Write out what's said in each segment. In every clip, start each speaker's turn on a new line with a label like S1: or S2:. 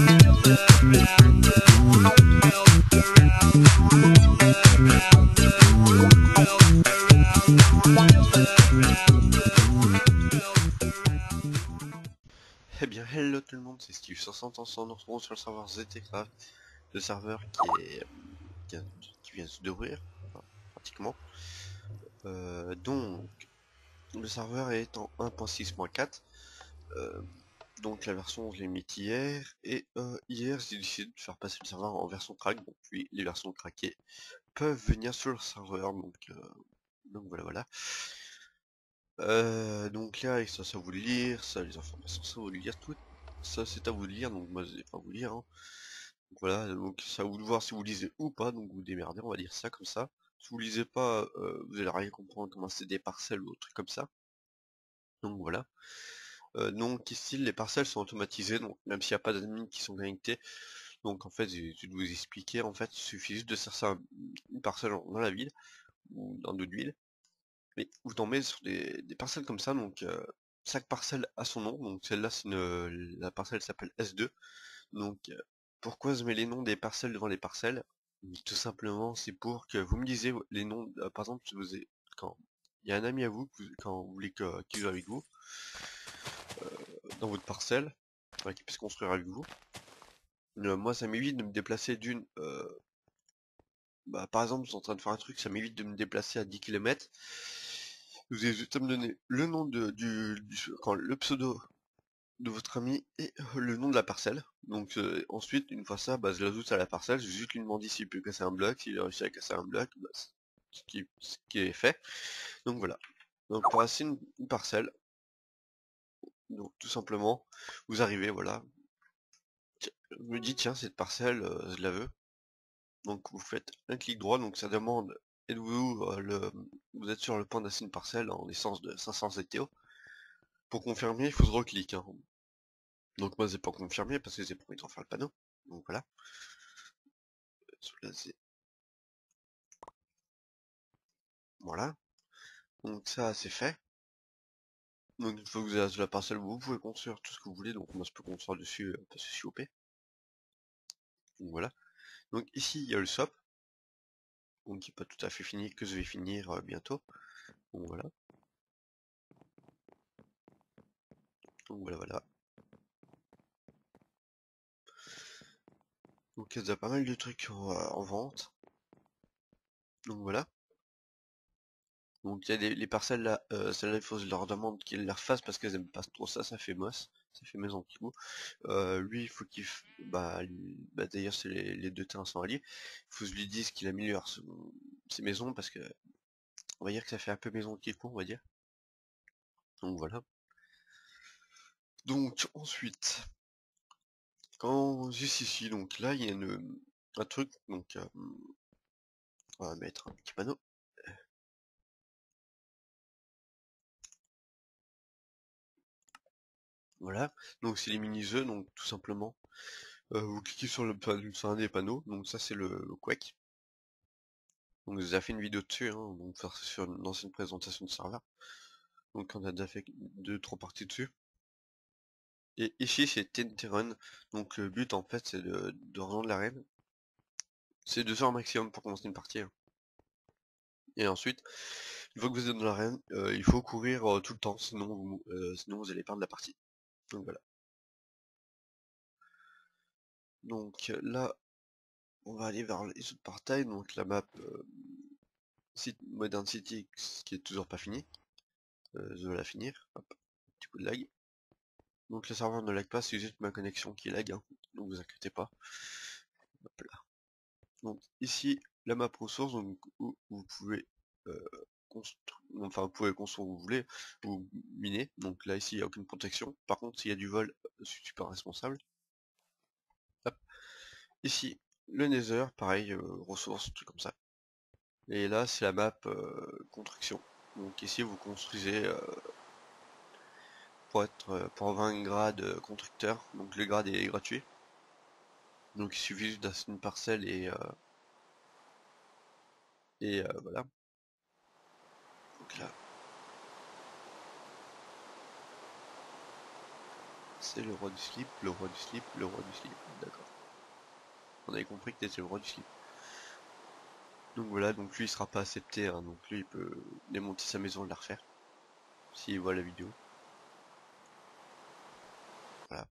S1: Eh bien, hello tout le monde, c'est Steve 500 ans, nous retrouvons sur le serveur ZTCraft, le serveur qui vient d'ouvrir, enfin, pratiquement. Donc, le serveur est en 1.6.4, donc la version je l'ai mis hier, et hier j'ai décidé de faire passer le serveur en version crack, donc puis les versions craquées peuvent venir sur le serveur, donc voilà. Donc là, ça c'est à vous de lire, ça les informations c'est à vous de lire, tout ça c'est à vous de lire, donc moi je vais pas vous lire, hein. Donc voilà, donc c'est à vous de voir si vous lisez ou pas, donc vous démerdez, on va dire ça comme ça. Si vous lisez pas, vous allez rien comprendre comment c'est des parcelles ou autre truc comme ça. Donc voilà. Donc ici les parcelles sont automatisées, donc même s'il n'y a pas d'admin qui sont connectés. Donc en fait, j'ai dû vous expliquer, en fait, il suffit juste de chercher une parcelle dans la ville, ou dans d'autres villes. Mais vous tombez sur des parcelles comme ça, donc chaque parcelle a son nom, donc celle-là la parcelle s'appelle S2. Donc pourquoi je mets les noms des parcelles devant les parcelles? Tout simplement c'est pour que vous me disiez les noms, par exemple si quand il y a un ami à vous, quand vous voulez qu'il joue avec vous, dans votre parcelle, enfin, qu'il puisse construire avec vous, moi ça m'évite de me déplacer par exemple je suis en train de faire un truc, ça m'évite de me déplacer à 10 km. Vous avez juste à me donner le nom le pseudo de votre ami et le nom de la parcelle. Donc ensuite, une fois ça, je l'ajoute à la parcelle, j'ai juste lui demander s'il peut casser un bloc, s'il a réussi à casser un bloc, ce qui est fait. Donc voilà. Donc pour passer une parcelle, donc tout simplement, vous arrivez, voilà. Je me dis tiens cette parcelle, je la veux. Donc vous faites un clic droit, donc ça demande vous êtes sur le point d'acheter une parcelle en essence de 500 CTO. Pour confirmer, il faut se recliquer, hein. Donc moi j'ai pas confirmé parce que j'ai promis d'en faire le panneau. Donc voilà. Là, voilà. Donc ça c'est fait. Donc une fois que vous avez la parcelle, vous pouvez construire tout ce que vous voulez. Donc moi je peux construire dessus parce que je suis OP. Donc voilà. Donc ici il y a le SOP. Donc qui n'est pas tout à fait fini, que je vais finir bientôt. Donc voilà. Donc voilà. Donc il y a déjà pas mal de trucs en vente. Donc voilà. Donc il y a les parcelles là, celles-là il faut que je leur demande qu'ils les refassent parce qu'elles aiment pas trop ça, ça fait moche, ça fait maison qui bout. Lui il faut d'ailleurs c'est les deux terrains sont alliés. Il faut que je lui dise qu'il améliore ses maisons parce que on va dire que ça fait un peu maison qui court, on va dire. Donc voilà. Donc ensuite, quand juste ici, donc là il y a un truc, donc on va mettre un petit panneau. Voilà, donc c'est les mini-jeux, donc tout simplement. Vous cliquez sur un des panneaux, donc ça c'est le Quake. Donc j'ai déjà fait une vidéo dessus, hein, donc sur une ancienne présentation de serveur. Donc on a déjà fait 2-3 parties dessus. Et ici c'est TNT Run, donc le but en fait c'est de rejoindre l'arène. C'est 2 heures maximum pour commencer une partie, hein. Et ensuite, une fois que vous êtes dans l'arène, il faut courir tout le temps, sinon vous allez perdre la partie. Donc voilà. Donc là, on va aller vers les autres partails, donc la map Modern City qui est toujours pas finie. Je vais la finir. Hop, petit coup de lag. Donc le serveur ne lag pas, c'est juste ma connexion qui lag, hein. Donc vous inquiétez pas. Hop là. Donc ici, la map ressources, donc, où vous pouvez vous pouvez construire où vous voulez, ou miner. Donc là ici, il n'y a aucune protection. Par contre, s'il y a du vol, je suis pas responsable. Hop. Ici, le Nether, pareil, ressources, trucs comme ça. Et là, c'est la map construction. Donc ici, vous construisez pour avoir un grade constructeur. Donc le grade est gratuit. Donc il suffit juste d'acheter une parcelle et voilà. Donc là, C'est le roi du slip, le roi du slip, le roi du slip. D'accord. On avait compris que t'étais le roi du slip. Donc voilà, donc lui il sera pas accepté, hein, donc lui il peut démonter sa maison et la refaire. S'il voit la vidéo. Voilà.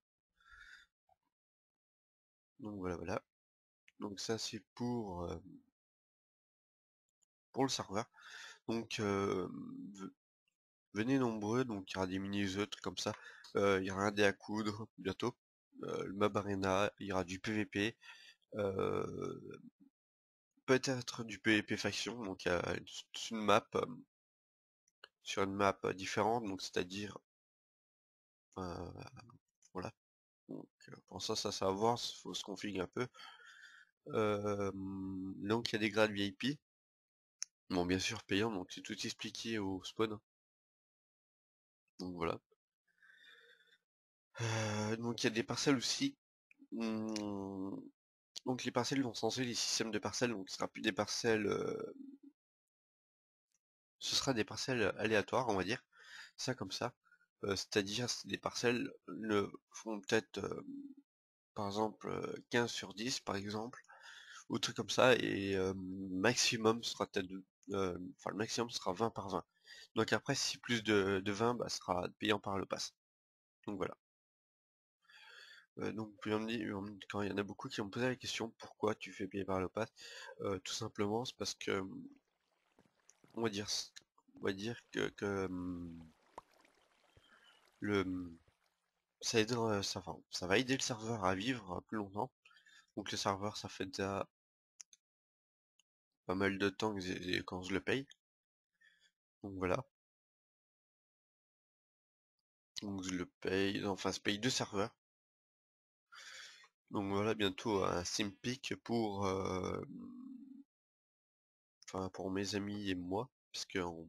S1: Donc voilà. Donc ça c'est pour le serveur. Donc venez nombreux, donc il y aura des mini-jeux, trucs comme ça. Il y aura un dé à coudre bientôt. Le Mob Arena, il y aura du PVP. Peut-être du PVP faction, donc il y a une map sur une map différente, donc c'est-à-dire euh, voilà. Donc pour ça à voir, faut se configurer un peu. Donc il y a des grades VIP, bon bien sûr payants, donc c'est tout expliqué au spawn. Donc voilà. Donc il y a des parcelles aussi. Hum, Donc les parcelles vont changer les systèmes de parcelles, donc ce sera plus des parcelles, ce sera des parcelles aléatoires, on va dire, ça comme ça. C'est-à-dire des parcelles ne font peut-être par exemple 15 sur 10 par exemple, ou truc comme ça, et maximum sera peut-être enfin le maximum sera 20 par 20. Donc après si plus de 20, bah, sera payant par le pass. Donc voilà. Donc puis quand il y en a beaucoup qui ont posé la question pourquoi tu fais payer par le pass, tout simplement c'est parce que on va dire on va dire que le ça aidera, enfin, ça va aider le serveur à vivre plus longtemps. Donc le serveur ça fait déjà pas mal de temps quand je le paye. Donc voilà. Donc je le paye, enfin je paye deux serveurs. Donc voilà, bientôt un SimPick enfin pour mes amis et moi, puisque on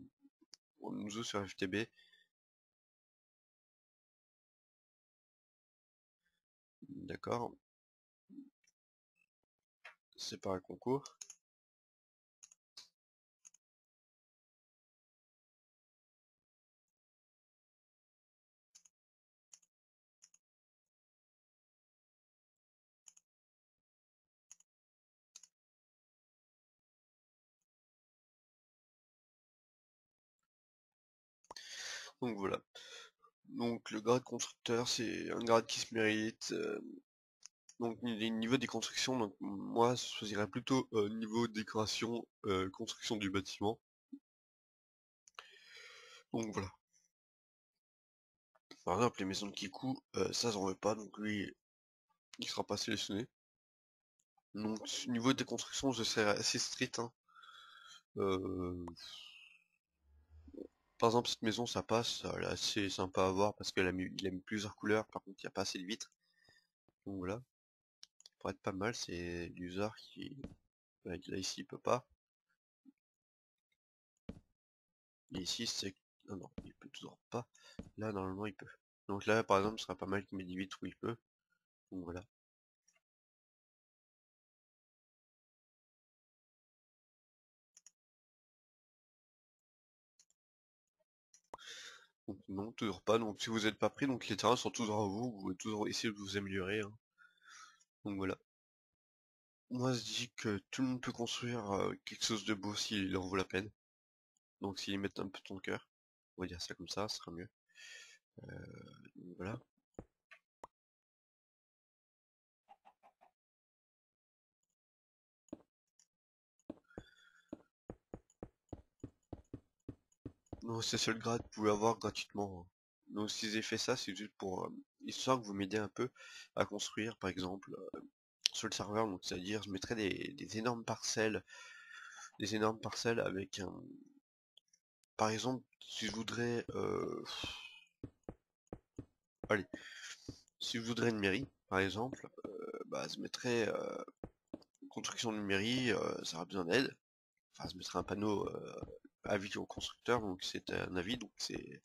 S1: nous joue sur FTB. D'accord, c'est pas un concours. Donc voilà. Donc le grade constructeur, c'est un grade qui se mérite. Donc niveau des constructions, donc moi je choisirais plutôt niveau décoration, construction du bâtiment. Donc voilà. Par exemple les maisons de Kiku, ça j'en veux pas, donc lui il sera pas sélectionné. Donc niveau des constructions je serais assez strict, hein. Euh, Par exemple cette maison ça passe, elle est assez sympa à voir parce il a mis plusieurs couleurs, par contre il n'y a pas assez de vitres. Donc voilà, ça pourrait être pas mal, c'est l'user qui. Là ici il peut pas. Et ici c'est. Ah non, il peut toujours pas. Là normalement il peut. Donc là par exemple ce serait pas mal qu'il mette des vitres où il peut. Donc voilà. Donc non, toujours pas. Donc si vous n'êtes pas pris, donc les terrains sont toujours à vous, vous pouvez toujours essayer de vous améliorer, hein. Donc voilà. Moi je dis que tout le monde peut construire quelque chose de beau s'il en vaut la peine. Donc s'ils mettent un peu ton cœur, on va dire ça comme ça, ce sera mieux. Donc voilà. Non, c'est seul grade que vous pouvez avoir gratuitement, hein. Donc s'ils aient fait ça, c'est juste pour histoire que vous m'aidez un peu à construire, par exemple, sur le serveur. Donc c'est-à-dire, je mettrais des énormes parcelles avec un. Par exemple, si je voudrais, allez, si je voudrais une mairie, par exemple, bah, je mettrais construction d'une mairie, ça aura besoin d'aide. Enfin, je mettrais un panneau avis au constructeur, donc c'est un avis, donc c'est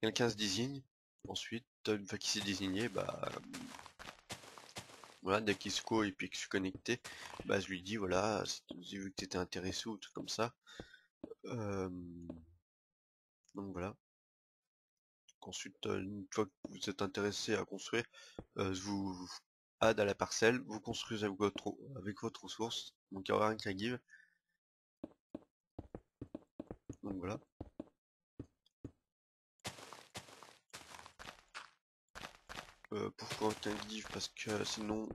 S1: quelqu'un se désigne. Ensuite, une fois qu'il s'est désigné, bah voilà, dès qu'il se co et puis que je suis connecté, bah je lui dis voilà, j'ai vu que t'étais intéressé ou tout comme ça. Euh, donc voilà. ensuite, une fois que vous êtes intéressé à construire, je vous add à la parcelle, vous construisez avec votre ressource, donc il n'y aura rien qu'à give. Donc voilà. Pourquoi un give? Parce que sinon,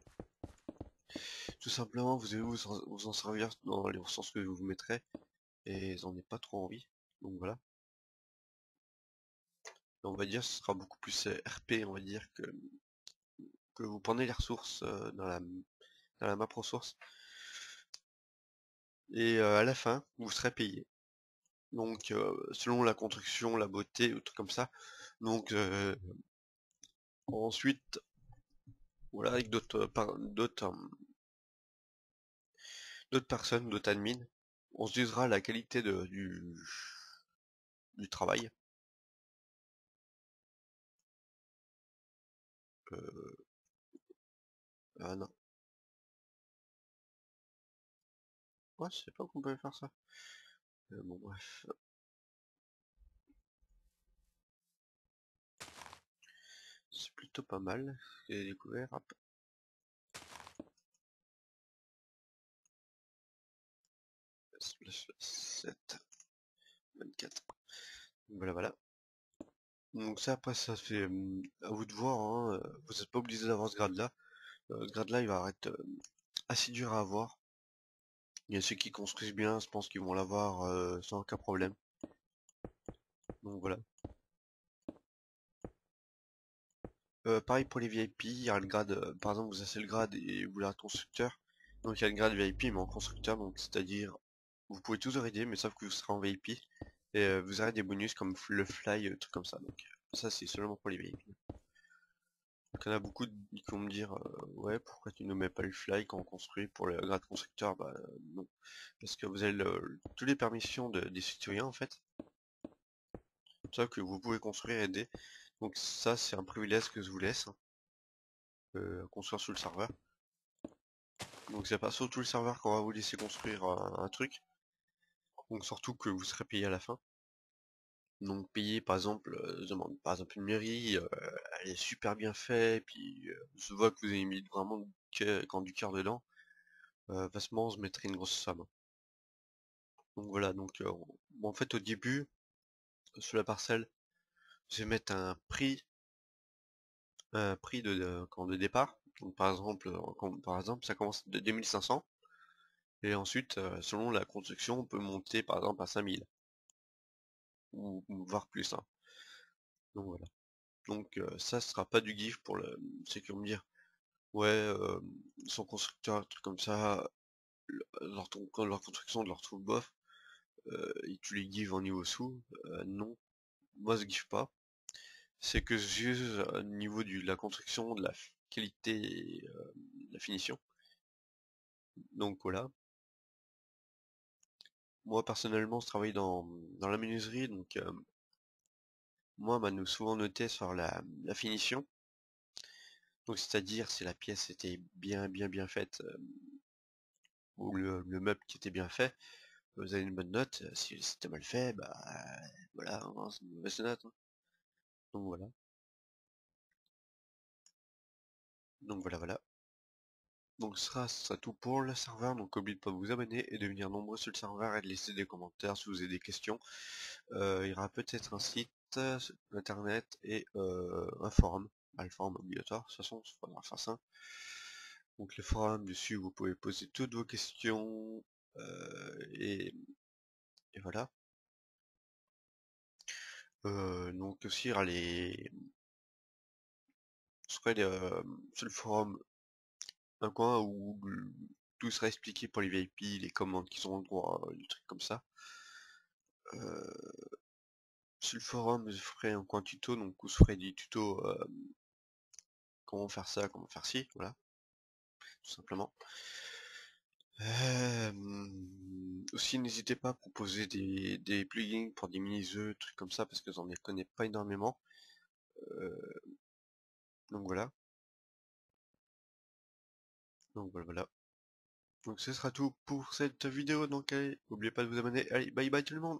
S1: tout simplement, vous allez vous en servir dans les ressources que vous mettrez, et j'en ai pas trop envie. Donc voilà. Et on va dire ce sera beaucoup plus RP, on va dire, que vous prenez les ressources dans la map ressources, et à la fin, vous serez payé. Donc selon la construction, la beauté, ou trucs comme ça. Donc ensuite, voilà, avec d'autres personnes, d'autres admins, on se jugera la qualité du travail. Euh, ah non. Ouais, je sais pas qu'on pouvait faire ça. Bon, bref. C'est plutôt pas mal. J'ai découvert. Hop. 7, 24. Voilà, voilà. Donc ça, après, ça fait à vous de voir, hein. Vous n'êtes pas obligé d'avoir ce grade-là. Ce grade-là, il va être assez dur à avoir. Il y a ceux qui construisent bien, je pense qu'ils vont l'avoir sans aucun problème. Donc voilà. Pareil pour les VIP, il y a le grade, par exemple vous avez le grade et vous l'êtes constructeur. Donc il y a le grade VIP mais en constructeur, donc c'est-à-dire vous pouvez toujours aider mais sauf que vous serez en VIP. Et vous aurez des bonus comme le fly, trucs comme ça. Donc ça c'est seulement pour les VIP. Donc il y en a beaucoup qui vont me dire ouais pourquoi tu ne mets pas le fly quand on construit pour le grade constructeur, bah non. Parce que vous avez toutes les permissions des citoyens en fait. Sauf que vous pouvez construire et aider. Donc ça c'est un privilège que je vous laisse, hein, construire sur le serveur. Donc c'est pas sur tout le serveur qu'on va vous laisser construire un truc. Donc surtout que vous serez payé à la fin. Donc payer par exemple, je demande par exemple une mairie, elle est super bien faite, puis je vois que vous avez mis vraiment du cœur dedans, forcément je mettrai une grosse somme. Donc voilà, donc en fait au début, sur la parcelle, je vais mettre un prix de départ. Donc par exemple ça commence de 2500, et ensuite selon la construction on peut monter par exemple à 5000. Ou voire plus, hein. Donc voilà. Donc ça, ce sera pas du GIF pour ceux qui vont me dire ouais, son constructeur, un truc comme ça, quand leur construction de leur trouve bof, et tu les give en niveau sous, non, moi je GIF pas. C'est que juste au niveau de la construction, de la qualité et de la finition. Donc voilà. Moi personnellement, je travaille dans la menuiserie, donc moi, on m'a souvent noté sur la finition. Donc c'est-à-dire si la pièce était bien faite, ou le meuble qui était bien fait, vous avez une bonne note. Si c'était mal fait, bah voilà, hein, c'est une mauvaise note, hein. Donc voilà. Donc voilà, voilà. Donc ce sera tout pour le serveur. Donc n'oubliez pas de vous abonner et de venir nombreux sur le serveur et de laisser des commentaires si vous avez des questions. Il y aura peut-être un site internet et un forum. Bah, le forum obligatoire, de toute façon, il faudra faire ça. Donc le forum dessus, vous pouvez poser toutes vos questions. Et voilà. Donc aussi, il y aura sur le forum un coin où tout sera expliqué pour les VIP, les commandes qu'ils ont le droit, des trucs comme ça. Euh, sur le forum, je ferai un coin tuto, donc où je ferai des tutos, comment faire ça, comment faire ci, voilà, tout simplement. Aussi, n'hésitez pas à proposer des plugins pour des mini-jeux, trucs comme ça, parce que j'en ai connais pas énormément. Euh, donc voilà. Donc voilà, voilà. Donc ce sera tout pour cette vidéo, donc allez, n'oubliez pas de vous abonner. Allez, bye bye tout le monde!